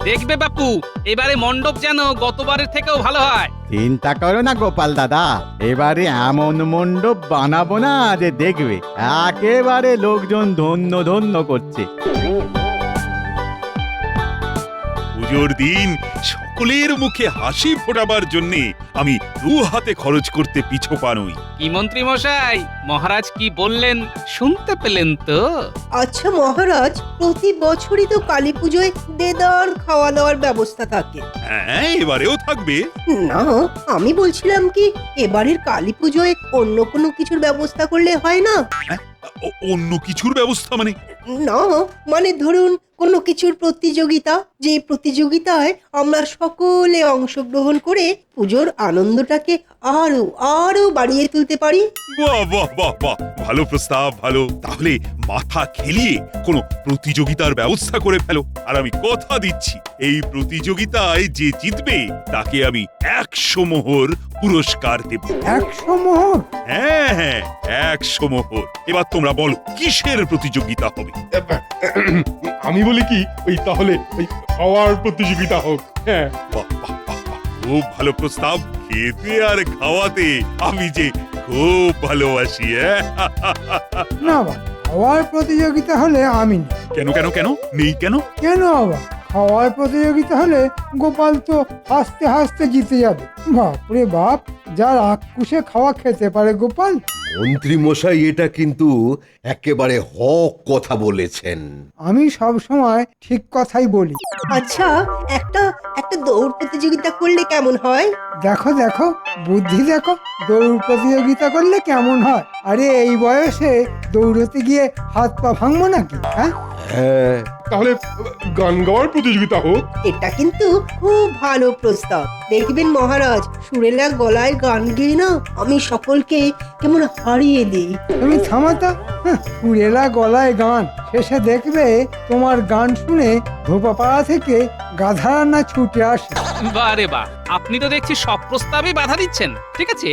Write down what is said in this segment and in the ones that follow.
দেখবে বাপু, এবারে মণ্ডপ যেন গতবারের থেকেও ভালো হয়। চিন্তা করো না গোপাল দাদা, এবারে এমন মণ্ডপ বানাবো না যে দেখবে একেবারে লোকজন ধন্য ধন্য করছে। পুজোর দিন সকলের মুখে হাসি ফোটাবার জন্য আমি 2 হাতে খরচ করতে পিছপা নই। কি মন্ত্রী মশাই, মহারাজ কি বললেন শুনতে পেলেন তো? আচ্ছা মহারাজ, প্রতি বছরই তো কালী পুজোয় দেদার খাওয়া দাওয়ার ব্যবস্থা থাকে। হ্যাঁ, এবারেও থাকবে। না, আমি বলছিলাম কি এবারের কালী পুজোয় অন্য কোনো কিছুর ব্যবস্থা করলে হয় না? অন্য কিছুর ব্যবস্থা মানে? না, মানে ধরুন কোনো কিছুর প্রতিযোগিতা, যে প্রতিযোগিতায় আমরা সকলে অংশগ্রহণ করে পুজোর আনন্দটাকে আরো আরো বাড়িয়ে তুলতে পারি। বাহ বাহ বাহ বাহ, ভালো প্রস্তাব, ভালো। তাহলে মাথা খেলিয়ে কোনো প্রতিযোগিতার ব্যবস্থা করে ফেলো। আর আমি কথা দিচ্ছি, এই প্রতিযোগিতায় যে জিতবে তাকে আমি 100 মোহর পুরস্কার দেব। 100 মোহর? হ্যাঁ হ্যাঁ, 100 মোহর। এবার তোমরা বলো কিসের প্রতিযোগিতা হবে? আমি বলি কি, ওই তাহলে ওই খাওয়ার প্রতিযোগিতা হোক। হ্যাঁ, বাহ, বাহ, বাহ, বাহ, খুব ভালো প্রস্তাব। খেতে আর খাওয়াতে আমি যে খুব ভালোবাসি। না বাবা, খাওয়ার প্রতিযোগিতা হলে আমি নেই। কেন কেন কেন নেই কেন? কেন বাবা, খাওয়ার প্রতিযোগিতা হলে গোপাল তো হাসতে হাসতে জিতে যাবে। বাপরে বাপ, যার আক্কুশে খাওয়া খেতে পারে গোপাল। মন্ত্রী মশাই এটা কিন্তু একেবারে হক কথা বলেছেন। আমি সব সময় ঠিক কথাই বলি। আচ্ছা, একটা একটা দৌড় প্রতিযোগিতা করলে কেমন হয়? দেখো দেখো, বুদ্ধি দেখো, দৌড় প্রতিযোগিতা করলে কেমন হয়? আরে এই বয়সে দৌড়তে গিয়ে হাত পা ভাঙবো নাকি? হ্যাঁ, হ্যাঁ, তাহলে গান গাওয়ার প্রতিযোগিতা হোক। এটা কিন্তু খুব ভালো প্রস্তাব। দেখবেন মহারাজ, সুরেলা গলায় গান গেয়ে না আমি সকলকে কেমন হারিয়ে দিই। তুমি থামাতা। পুরেলা গলায় গান, শেষে দেখবে তোমার গান শুনে ধোপাপাড়া থেকে গাধারান্না ছুটে আসে। বারে বাহ, আপনি তো দেখছি সব প্রস্তাবে বাধা দিচ্ছেন। ঠিক আছে,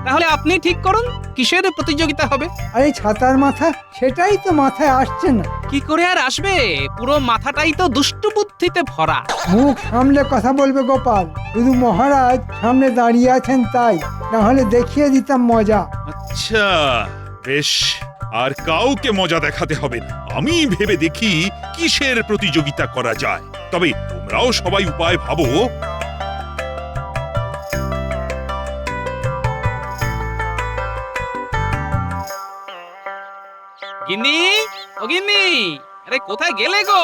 তাহলে আপনি ঠিক করুন কিসের প্রতিযোগিতা হবে। আরে ছাতার মাথা, সেটাই তো মাথায় আসছে না। কি করে আর আসবে, পুরো মাথাটাই তো দুষ্টু বুদ্ধিতে ভরা। মুখ সামলে কথা বলবে গোপাল, শুধু মহারাজ সামনে দাঁড়িয়ে আছেন তাই, না হলে দেখিয়ে দিতাম মজা। আচ্ছা বেশ, আর কাউকে মজা দেখাতে হবে না। আমি ভেবে দেখি কিসের প্রতিযোগিতা করা যায়। তবে তোমরাও সবাই উপায় ভাবো। গিন্নি, ও গিন্নি, আরে কোথায় গেলে গো?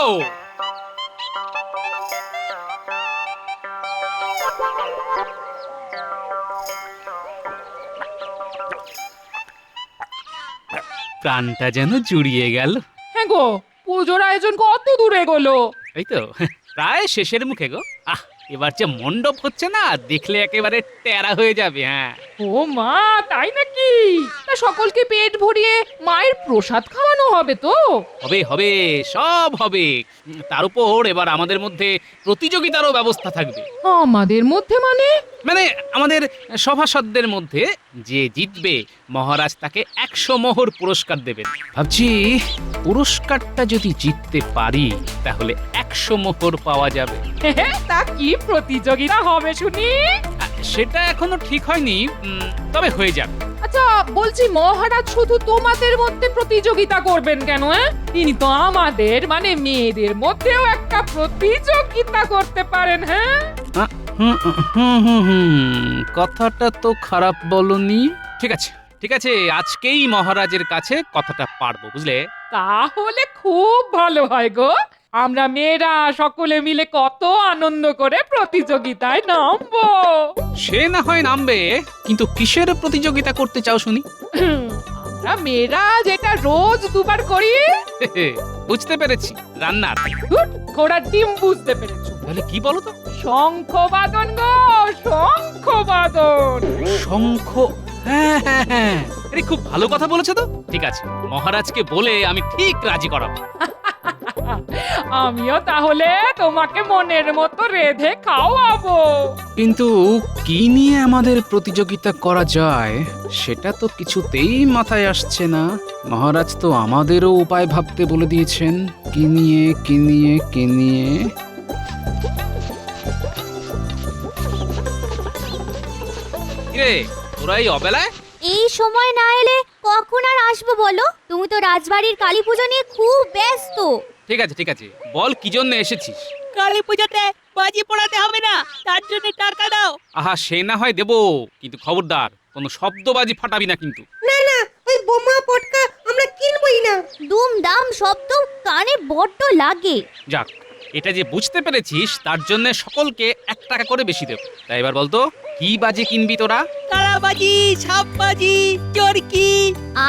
প্রাণটা যেন জুড়িয়ে গেল। হ্যাঁ গো, পুজোর আয়োজন কত দূরে গেলো? এই তো প্রায় শেষের মুখে গো। এবার যে মণ্ডপ হচ্ছে না, দেখলে একেবারে টেরা হয়ে যাবে। হ্যাঁ, ও মা, তাই নাকি? তা সকলকে পেট ভরিয়ে মায়ের প্রসাদ খাওয়ানো হবে তো? হবে হবে, সব হবে। তার উপর এবার আমাদের মধ্যে প্রতিযোগিতারও ব্যবস্থা থাকবে। আমাদের মধ্যে মানে? মানে আমাদের সভাসদদের মধ্যে যে জিতবে মহারাজ তাকে 100 মোহর পুরস্কার দেবেন। ভাবছি পুরস্কারটা যদি জিততে পারি তাহলে 100 মোহর পাওয়া যাবে। তা কি প্রতিযোগিতা হবে শুনি? সেটা এখনো ঠিক হয়নি, তবে হয়ে যাবে। আচ্ছা বলছি, মহারাজ শুধু তোমাদের মধ্যে প্রতিযোগিতা করবেন কেন? তিনি তো আমাদের মানে মেয়েদের মধ্যেও একটা প্রতিযোগিতা করতে পারেন। হ্যাঁ, কথাটা তো খারাপ বলনি। ঠিক আছে ঠিক আছে, আজকেই মহারাজের কাছে কথাটা পারবো, বুঝলে? তাহলে খুব ভালো হয় গো। আমরা মেয়েরা সকলে মিলে কত আনন্দ করে প্রতিযোগিতায় নামবো। সে না হয় নামবে, কিন্তু কিসের প্রতিযোগিতা করতে চাও শুনি? আমরা মেয়েরা যেটা রোজ দুবার করি। বুঝতে পেরেছি, রান্নার। ধুর, ঘোড়ার ডিম বুঝতে পেরেছো। তাহলে কি বলো তো? শঙ্খবাদন গো, শঙ্খবাদন। শঙ্খ, হ্যাঁ হ্যাঁ হ্যাঁ, আরে খুব ভালো কথা বলেছো তো। ঠিক আছে, মহারাজকে বলে আমি ঠিক রাজি করাবো। আমিও তাহলে তোমাকে মনের মতো রেঁধে খাওয়াবো। কিন্তু কি নিয়ে আমাদের প্রতিযোগিতা করা যায় সেটা তো কিছুতেই মাথায় আসছে না। মহারাজ তো আমাদেরও উপায় ভাবতে বলে দিয়েছেন। কি নিয়ে কি নিয়ে কি নিয়ে? তোরা এই অবেলায়? এই সময় না এলে কখন আর আসবো বলো? তুমি তো রাজবাড়ির কালী পুজো নিয়ে খুব ব্যস্ত। ঠিক আছে ঠিক আছে, বল কি জন্য এসেছিস? কালী পুজোতে বাজি পোড়াতে হবে না, তার জন্য টাকা দাও। আহা, সে না হয় দেবো, কিন্তু খবরদার কোনো শব্দবাজি ফাটাবি না কিন্তু। না না, ওই বোমা পটকা আমরা কিনবই না। দুম দাম শব্দ কানে বড্ড লাগে। যাক, এটা যে বুঝতে পেরেছিস তার জন্য সকলকে 1 টাকা করে বেশি দেব। তাই এবার বলতো, কি বাজি কিনবি তোরা? তারাবাজি, সাপ বাজি, চরকি।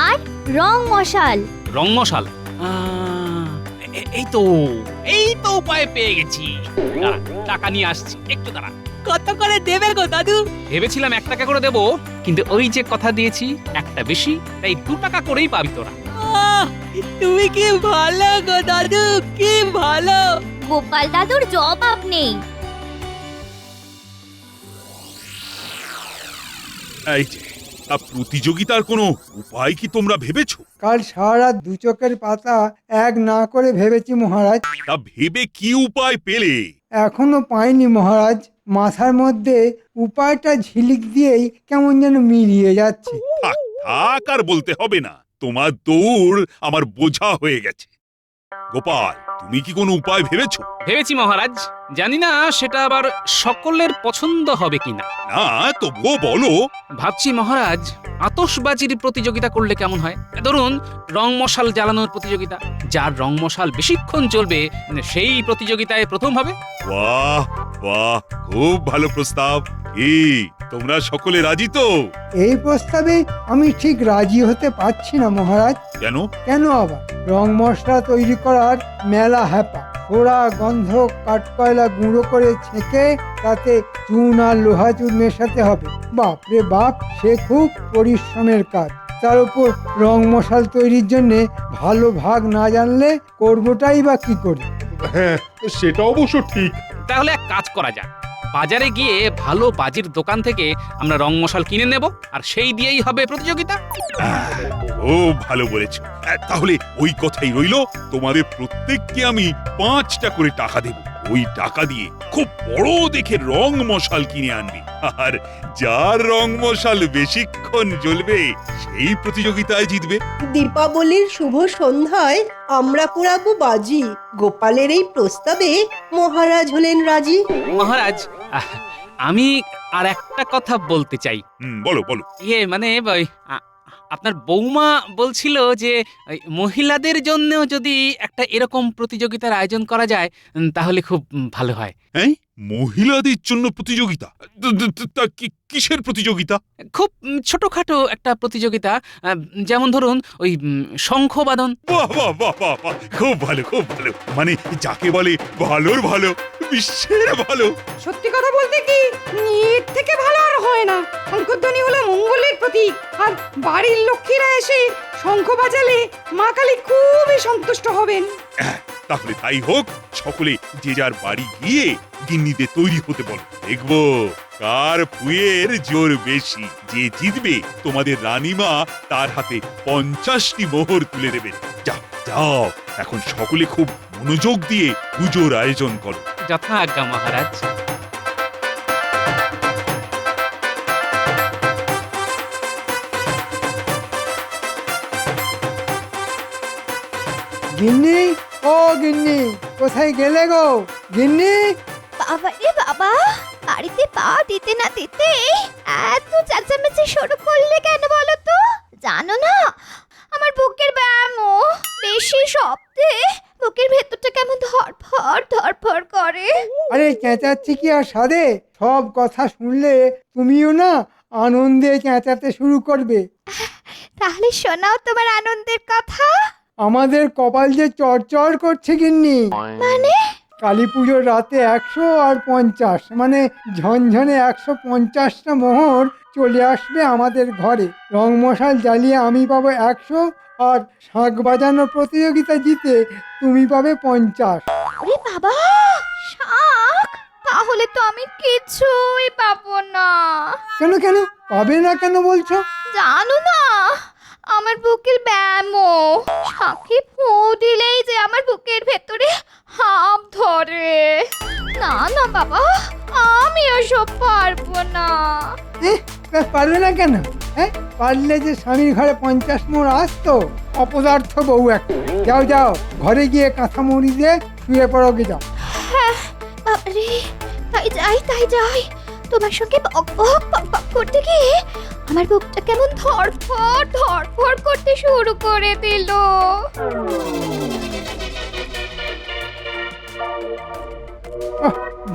আর রং মশাল। রং মশাল? এই তো উপায় পেয়ে গেছি। দাঁড়া, টাকা নিয়ে আসছি, একটু দাঁড়া। কত করে দেবে গো দাদু? ভেবেছিলাম 1 টাকা করে দেবো, কিন্তু ওই যে কথা দিয়েছি একটা বেশি, তাই 2 টাকা করেই পাবি তোরা। আহ, তুমি কি ভালো গো দাদু, কি ভালো। গোপাল দাদুর জবাব নেই। এই যে, প্রতিযোগিতার কোনো উপায় কি তোমরা ভেবেছো? কাল সারা রাত 2 চোখের পাতা এক না করে ভেবেছি মহারাজ। তা ভেবে কি উপায় পেলে? এখনো পাইনি মহারাজ। মাথার মধ্যে উপায়টা ঝিলিক দিয়েই কেমন যেন মিলিয়ে যাচ্ছে। থাক থাক, আর বলতে হবে না, তোমার দৌড় আমার বোঝা হয়ে গেছে। গোপাল, তুমি কি কোনো উপায় ভেবেছো? ভেবেছি মহারাজ, জানি না সেটা আবার সকলের পছন্দ হবে কিনা। না, তবুও বলো। ভাবছি মহারাজ, আতশবাজির প্রতিযোগিতা করলে কেমন হয়? ধরুন, রং মশাল জ্বালানোর প্রতিযোগিতা। যার রং মশাল বেশিক্ষণ জ্বলবে সেই প্রতিযোগিতায় প্রথম হবে। বাহ বাহ, খুব ভালো প্রস্তাব। এই, তোমরা সকলে রাজি তো? এই প্রস্তাবে আমি ঠিক রাজি হতে পারছি না মহারাজ। কেন? কেন আবার? রং মশলা তৈরি করার মেলা হ্যাপা। ওরা গন্ধ কাঠকয়লা গুঁড়ো করে ছেঁকে তাতে চুন আর লোহা চুন মেশাতে হবে। বাপ রে বাপ, সে খুব পরিশ্রমের কাজ। তার উপর রং মশাল তৈরির জন্য ভালো ভাগ না জানলে করবোটাই বা কি করি? হ্যাঁ, সেটা অবশ্য ঠিক। তাহলে এক কাজ করা যাক, বাজারে গিয়ে ভালো বাজির দোকান থেকে আমরা রং মশাল কিনে নেব, আর সেই দিয়েই হবে প্রতিযোগিতা। ও ভালো বলেছো। তাহলে ওই কথাই রইলো, তোমাদের প্রত্যেককে আমি 5টা করে টাকা দেব। ওই টাকা দিয়ে খুব বড় দেখে রং মশাল কিনে আনবে, আর যার রং মশাল বেশিক্ষণ জ্বলবে সেই প্রতিযোগিতায় জিতবে। দীপাবলির শুভ সন্ধ্যায় আমরা পোড়াবো বাজি। গোপালের এই প্রস্তাবে মহারাজ হলেন রাজি। মহারাজ, আমি আর একটা কথা বলতে চাই। বলো বলো। মানে আপনার বৌমা বলছিল যে মহিলাদের জন্যও যদি একটা এরকম প্রতিযোগিতার আয়োজন করা যায় তাহলে খুব ভালো হয়। হ্যাঁ, মহিলাদের জন্য প্রতিযোগিতা? তা কিসের প্রতিযোগিতা? খুব ছোটখাটো একটা প্রতিযোগিতা, যেমন ধরুন ওই শঙ্খবাদন। বাহ বাহ বাহ বাহ বাহ, খুব ভালো খুব ভালো। মানে যাকে বলে ভালোর ভালো, বিশ্বের ভালো। সত্যি কথা বলতে কি, এর থেকে ভালো আর হয় না। শঙ্খধ্বনি হলো মঙ্গলের প্রতীক, আর বাড়ির লক্ষ্মীরা এসে শঙ্খ বাজালে মা কালী খুবই সন্তুষ্ট হবেন। তাহলে তাই হোক, সকলে যে যার বাড়ি গিয়ে গিন্নিদের তৈরি হতে বলো। দেখবো কার ফুয়ের জোর বেশি। যে জিতবে তোমাদের রানীমা তার হাতে 50টি মোহর তুলে দেবেন। যাও যাও, এখন সকলে খুব মনোযোগ দিয়ে পুজোর আয়োজন করো। যথা আজ্ঞা মহারাজ। গিন্নি, ও গিন্নি, কোথায় গেলে গো গিন্নি? বাবা রে বাবা, বাড়িতে পা দিতে না দিতে এত চেঁচামেচি শুরু করলে কেন বলো তো? জানো না, আমার বুকের ব্যায়ামও বেশি শব্দে বুকের ভেতরটা কেমন ধরফর করে। আরে চেঁচাচ্ছি কি আর সাধে? সব কথা শুনলে তুমিও না আনন্দে চেঁচাতে শুরু করবে। তাহলে শোনাও তোমার আনন্দের কথা। আমাদের কপাল যে চড়চড় করছে গিন্নি। মানে? কালী পুজোর রাতে 100 আর 50, মানে ঝনঝনে 150টা মোহর চলে আসবে আমাদের ঘরে। রং মশাল জ্বালিয়ে আমি পাবো 100, আর শাঁখ বাজানো প্রতিযোগিতা জিতে তুমি পাবে 50। ওরে বাবা, শাঁখ! তাহলে তো আমি কিছুই পাবো না। কেন কেন পাবে না কেন বলছো? জানো না, আমার বুকের ব্যায়ামও। শাঁখে ফু দিলেই যে আমার বুকের ভেতরে হাঁপ ধরে। না না বাবা, আমি ওসব পারবো না। তা পারবে না কেন? হ্যাঁ, পারলে যে স্বামীর ঘরে 50 মোড় আসতো। অপদার্থ বউ একটা। যাও যাও, ঘরে গিয়ে কাঁথা মুড়ি দিয়ে শুয়ে পড়ো গে যাও। হ্যাঁ বাবারে, তাই যাই। তোমার সঙ্গে বক বক বক বক করতে গিয়ে আমার বুকটা কেমন ধড়ফড় করতে শুরু করে দিল।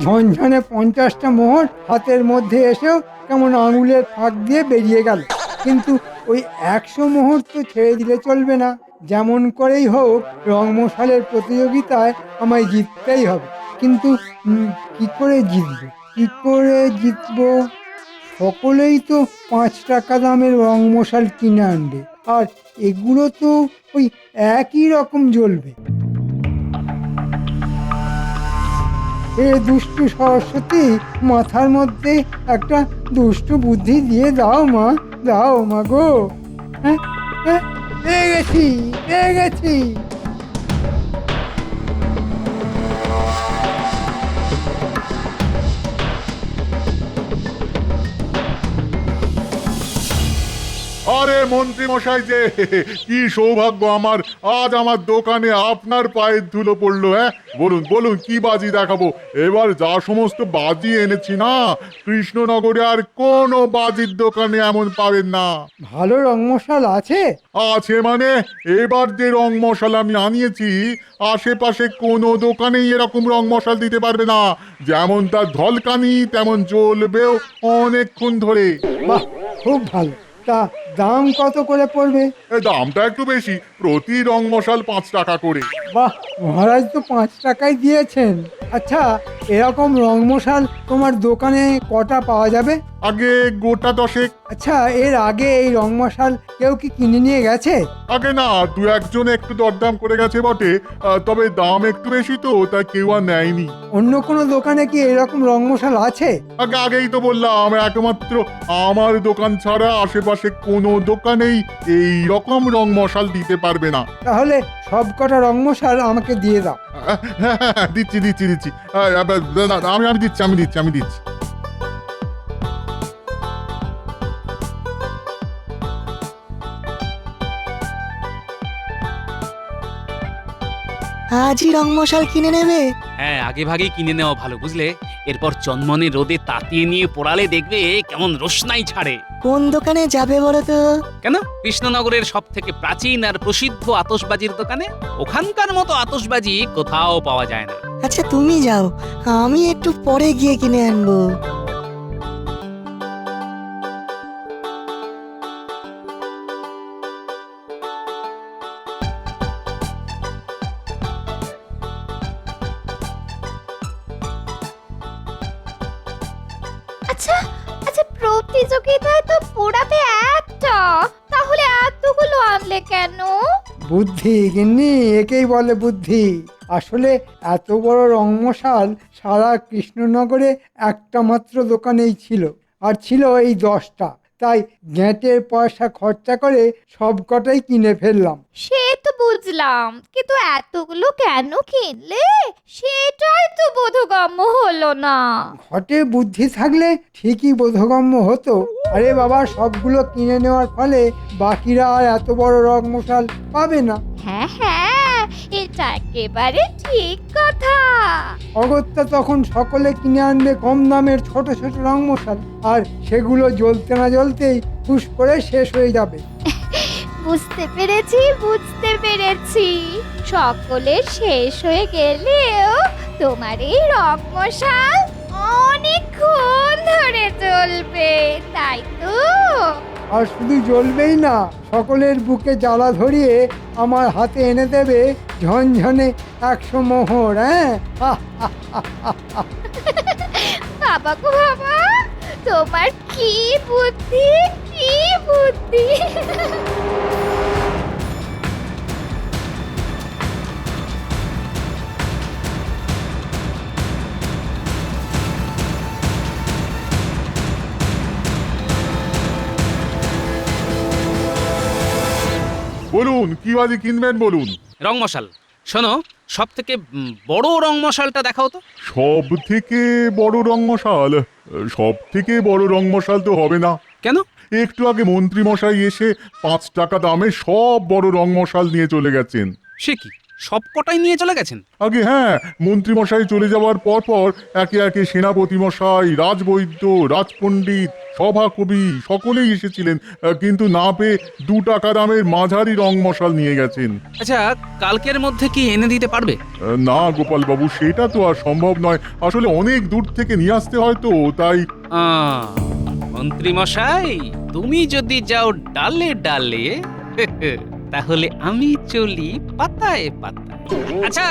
ঝনঝনে 50টা মোহর হাতের মধ্যে এসেও কেমন আঙুলের ফাঁক দিয়ে বেরিয়ে গেল। কিন্তু ওই 100 মোহর তো ছেড়ে দিলে চলবে না। যেমন করেই হোক রং মশালের প্রতিযোগিতায় আমায় জিততেই হবে। কিন্তু কি করে জিতবো? সকলেই তো 5 টাকা দামের রং মশাল কিনে আনবে, আর এগুলো তো ওই একই রকম জ্বলবে। এ দুষ্টু সরস্বতী, মাথার মধ্যে একটা দুষ্টু বুদ্ধি দিয়ে দাও মা গো। হ্যাঁ, পেয়ে গেছি। আরে মন্ত্রী মশাই যে, কি সৌভাগ্য আমার, আজ আমার দোকানে আপনার পায়ের ধুলো পড়লো। হ্যাঁ, বলুন কি বাজি দেখাবো? এবার যা সমস্ত বাজি এনেছি না, কৃষ্ণনগরে আর কোনো বাজির দোকানে এমন পাবেন না। ভালো রং মশাল আছে? আছে মানে, এবার যে রং মশাল আমি আনিয়েছি, আশেপাশে কোনো দোকানেই এরকম রং মশাল দিতে পারবে না। যেমন তার ঝলকানি, তেমন জ্বলবেও অনেকক্ষণ ধরে। বাহ, খুব ভালো। তা দাম কত করে পড়বে? দামটা একটু বেশি, প্রতি রং মশাল 5 টাকা করে। বাহ, মহারাজ তো 5 টাকায় দিয়েছেন। আচ্ছা, এরকম রং মশাল তোমার দোকানে কটা পাওয়া যাবে? আগে গোটা 10। আচ্ছা, এর আগে এই রং মশাল কেউ কি কিনে নিয়ে গেছে? আগে না, 2-1 একটু দরদাম করে গেছে বটে, তবে দাম একটু বেশি তো, তাই কেউ আর নেয়নি। অন্য কোনো দোকানে কি এরকম রং মশাল আছে? আগেই তো বললাম, একমাত্র আমার দোকান ছাড়া আশেপাশে কোনো দোকানেই এই রকম রং মশাল দিতে পারবে না। তাহলে সব কটা রং মশাল আমাকে দিয়ে দাও। দিচ্ছি। আমি দিচ্ছি। আজই রং মশাল কিনে নেবে? হ্যাঁ, আগে ভাগে কিনে নেওয়া ভালো, বুঝলে? এরপর চন্দনে রোদে তাতিয়ে নিয়ে পোড়ালে দেখবে কেমন রোশনাই ছাড়ে। কোন দোকানে যাবে বলো তো? কেন, কৃষ্ণনগরের সব থেকে প্রাচীন আর প্রসিদ্ধ আতশবাজির দোকানে। ওখানকার মতো আতশবাজি কোথাও পাওয়া যায় না। আচ্ছা তুমি যাও, আমি একটু পরে গিয়ে কিনে আনবো। আচ্ছা, প্রতিযোগিতায় তো পোড়াবে একটা, তাহলে এতগুলো আনলে কেন? বুদ্ধি গিন্নি, একেই বলে বুদ্ধি। আসলে এত বড় রং মশাল সারা কৃষ্ণনগরে একটা মাত্র দোকানেই ছিল, আর ছিল এই 10টা। তাই গ্যাঁটের পয়সা খরচা করে সব কটাই কিনে ফেললাম। সে তো বুঝলাম, কিন্তু এতগুলো কেন কিনলে সেটাই তো বোধগম্য হলো না। ঘটে বুদ্ধি থাকলে ঠিকই বোধগম্য হতো। আরে বাবা, সবগুলো কিনে নেওয়ার ফলে বাকিরা আর এত বড় রং মশাল পাবে না। হ্যাঁ, এটা একেবারে ঠিক কথা। অগত্যা তখন সকলে কিনে আনবে কম দামের ছোট ছোট রং মশাল, আর সেগুলো জ্বলতে না জ্বলতেই ফুস করে শেষ হয়ে যাবে। বুঝতে পেরেছি। সকলের শেষ হয়ে গেলেও তোমার এই রং মশাল অনেকক্ষণ ধরে জ্বলবে, তাই তো? আর শুধু জ্বলবেই না, সকলের বুকে জ্বালা ধরিয়ে আমার হাতে এনে দেবে ঝনঝনে 100 মোহর। হ্যাঁ, বাবা গো বাবা, তোমার কি বুদ্ধি! বলুন কি বাজি কিনবেন বলুন। রং মশাল। শোনো, সব থেকে বড় রং মশালটা দেখাও তো। সব থেকে বড় রং মশাল তো হবে না। কেন? একটু আগে মন্ত্রী মশাই এসে 5 টাকা দামে সব বড় রং মশাল নিয়ে চলে গেছেন। সে কি, সব কটাই নিয়ে চলে গেছেন? আগে হ্যাঁ, মন্ত্রী মশাই চলে যাওয়ার পর পর একে একে সেনাপতি মশাই, রাজবৈদ্য, রাজপণ্ডিত, সভাকবি সকলেই এসেছিলেন, কিন্তু না পেয়ে 2 টাকা দামের মাঝারি রং মশাল নিয়ে গেছেন। আচ্ছা, কালকের মধ্যে কি এনে দিতে পারবে? না গোপাল বাবু, সেটা তো আর সম্ভব নয়। আসলে অনেক দূর থেকে নিয়ে আসতে হয় তো, তাই। মন্ত্রী মশাই, তুমি যদি যাও ডালে ডালে তাহলে আমি চলি পাতায় পাতায়। আচ্ছা,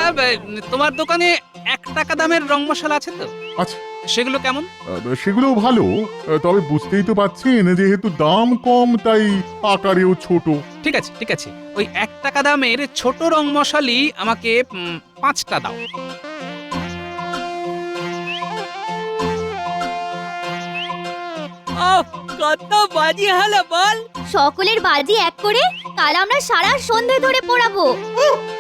তোমার দোকানে 1 টাকা দামের রং মশলা আছে তো? আচ্ছা, সেগুলো কেমন? সেগুলো ভালো, তবে বুঝতেই তো পাচ্ছেন যেহেতু দাম কম তাই আকারেও ছোট। ঠিক আছে ঠিক আছে, ওই 1 টাকা দামের ছোট রং মশালি আমাকে 5টা দাও। কত বাজি হলো বল? সকলের বাজি এক করে কাল আমরা সারা সন্ধে ধরে পোড়াবো।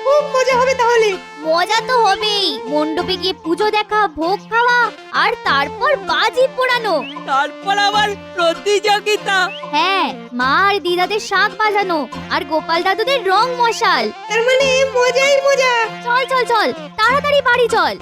খুব মজা হবে তাহলে। মজা তো হবেই, মণ্ডপে গিয়ে পুজো দেখা, ভোগ খাওয়া, আর তারপর বাজি পোড়ানো। তারপর আবার প্রতিযোগিতা। হ্যাঁ, মা আর দিদাদের শাঁখ বাজানো, আর গোপাল দাদুদের রং মশাল। তার মানে মজাই মজা। চল চল চল, তাড়াতাড়ি বাড়ি চল।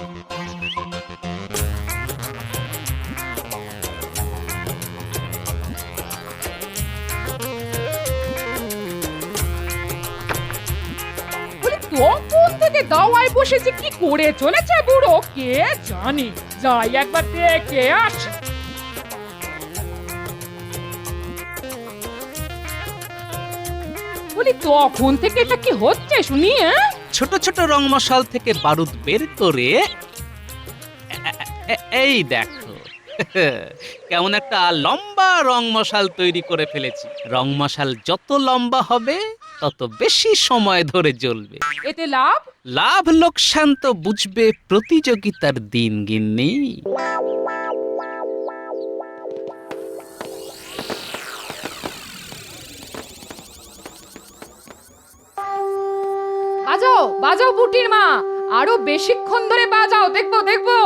তখন থেকে দাওয়ায় বসেছে, কি করে চলেছে বুড়ো কে জানে। যাই একবার দেখে আসি। বলি তখন থেকে এটা কি হচ্ছে শুনি? ছোট ছোট রং মশাল থেকে বারুদ বের করে এই দেখো কেমন একটা লম্বা রং মশাল তৈরি করে ফেলেছি। রং মশাল যত লম্বা হবে তত বেশি সময় ধরে জ্বলবে। এতে লাভ? লাভ লোকসান তো বুঝবে প্রতিযোগিতার দিন গিন্নি। বাজাও বাজাও বুটির মা, আরো বেশিক্ষণ ধরে বাজাও, দেখবো দেখবো।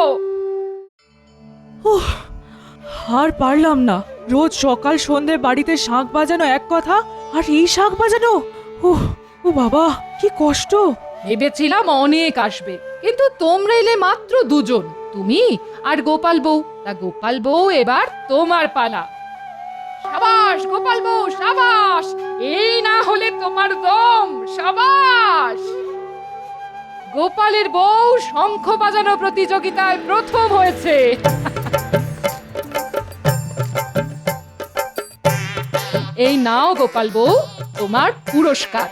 আর পারলাম না, রোজ সকাল সন্ধে বাড়িতে শাঁখ বাজানো এক কথা, আর এই শাঁখ বাজানো, ও বাবা কি কষ্ট। ভেবেছিলাম অনেক আসবে, কিন্তু তোমরা এলে মাত্র 2 জন, তুমি আর গোপাল বউ। তা গোপাল বউ, এবার তোমার পালা। সাবাস গোপাল বউ, সাবাস। এই না হলে তোমার দম। সাবাস। গোপালের বউ শঙ্খ বাজানো প্রতিযোগিতায় প্রথম হয়েছে। এই নাও গোপাল বউ, তোমার পুরস্কার।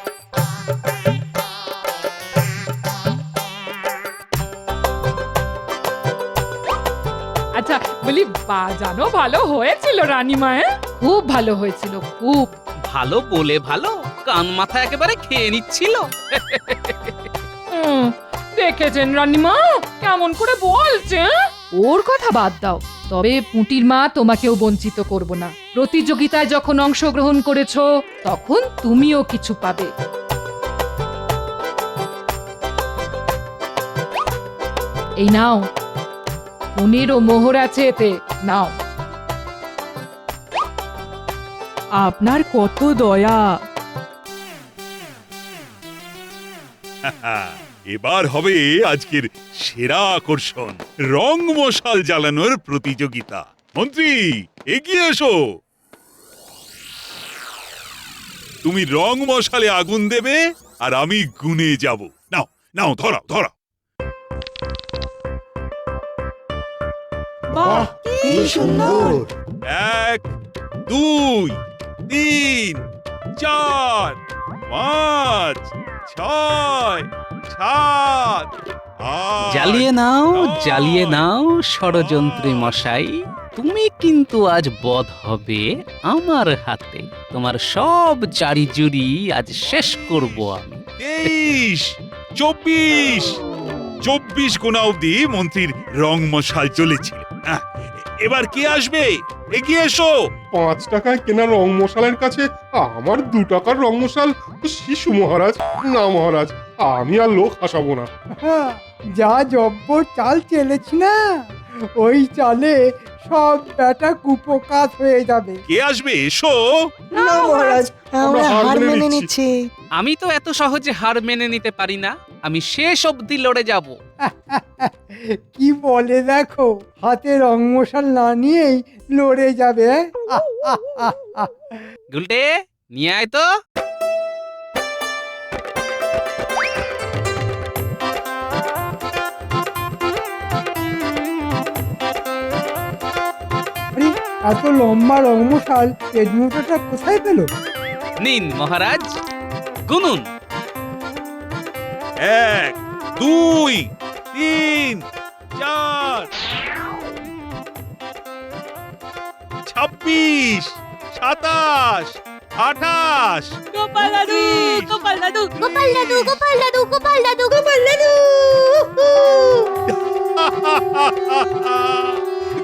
আচ্ছা বলি, বাজানো ভালো হয়েছিল রানীমা? খুব ভালো হয়েছিল, খুব ভালো বলে ভালো, কান মাথা একেবারে খেয়ে নিচ্ছিল। দেখেছেন রানীমা কেমন করে বলছে? ওর কথা বাদ দাও, তবে পুঁটির মা তোমাকেও বঞ্চিত করব না। প্রতিযোগিতায় যখন অংশগ্রহণ করেছো তখন তুমিও কিছু পাবে। এই নাও, 15 মোহর আছে এতে, নাও। আপনার কত দয়া। এবার হবে আজকের সেরা আকর্ষণ, রং মশাল জ্বালানোর প্রতিযোগিতা। মন্ত্রী এগিয়ে এসো। তুমি রং মশালে আগুন দেবে আর আমি গুনে যাব। নাও নাও, ধরাও ধরাও। বাহ কি সুন্দর। 1 2 3 4 5 6 7 জ্বালিয়ে নাও জ্বালিয়ে নাও ষড়যন্ত্রী মশাই, তুমি কিন্তু আজ বধ হবে আমার হাতে। তোমার সব জারি জুরি আজ শেষ করব আমি। 23 24 24 কোনা অবধি মন্ত্রীর রং মশাল চলেছিল। এবার কে আসবে? এগিয়ে এসো। 5 টাকায় কেনা রং মশালের কাছে আমার 2 টাকার রং মশাল শিশু মহারাজ। না মহারাজ, আমি আর লোক হাসাবো না। যা জব্বর চাল চেলেছি না, ওই চালে সব ব্যাটা কুপোকাত হয়ে যাবে। কে আসবে এসো। না মহারাজ, আমরা হার মেনে নিচ্ছি। আমি তো এত সহজে হার মেনে নিতে পারি না, আমি শেষ অবধি লড়ে যাব। কি বলে দেখো, হাতে রং মশাল না নিয়েই লড়ে যাবে। গুলটে নিয়ে আয় তো। আরে, এত লম্বা রং মশাল পেটমুটোটা কোথায় পেল? নিন মহারাজ, গুনুন। 1 2 3 4 26 27 28 গোপাল দাদু, গোপাল দাদু, গোপাল দাদু গোপাল দাদু গোপাল দাদু গোপাল দাদু।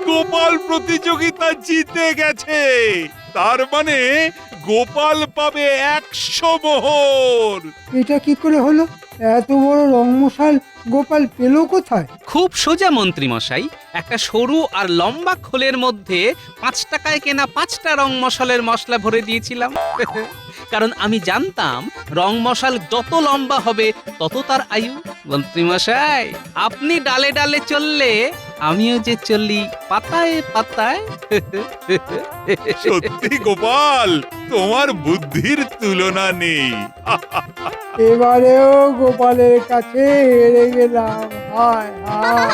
গোপাল প্রতিযোগিতা জিতে গেছে, তার মানে গোপাল পাবে 100 মোহর। এটা কি করে হলো? এত বড় রং মশাল গোপাল পেল কোথায়? খুব সোজা মন্ত্রী মশাই, একটা সরু আর লম্বা খোলের মধ্যে 5 টাকায় কেনা 5টা রং মশালের মশলা ভরে দিয়েছিলাম। কারণ আমি জানতাম রং মশাল যত লম্বা হবে তত তার আয়ু। মন্ত্রী মশাই, আপনি ডালে ডালে চললে আমিও যে চলি পাতায় পাতায়। সত্যি গোপাল, তোমার বুদ্ধির তুলনা নেই। এবারেও গোপালের কাছে হেরে গেলাম। হায় হায়।